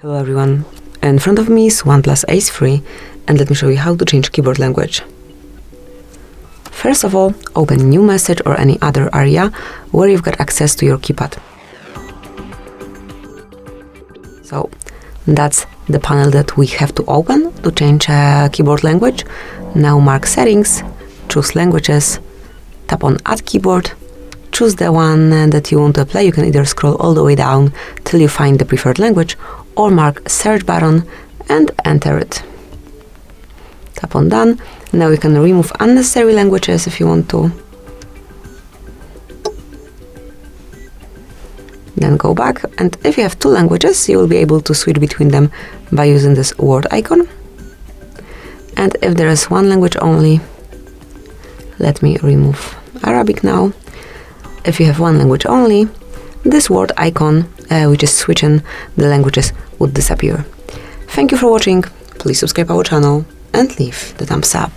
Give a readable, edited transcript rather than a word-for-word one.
Hello everyone, in front of me is OnePlus Ace 3 and let me show you how to change keyboard language. First of all, open new message or any other area where you've got access to your keypad. So that's the panel that we have to open to change keyboard language. Now mark settings, choose languages, tap on add keyboard, choose the one that you want to apply. You can either scroll all the way down till you find the preferred language or mark search button and enter it. Tap on done. Now you can remove unnecessary languages if you want to. Then go back, and if you have two languages, you will be able to switch between them by using this word icon. And if there is one language only, let me remove Arabic now. If you have one language only, this word icon, which is switching the languages, would disappear. Thank you for watching. Please subscribe our channel and leave the thumbs up.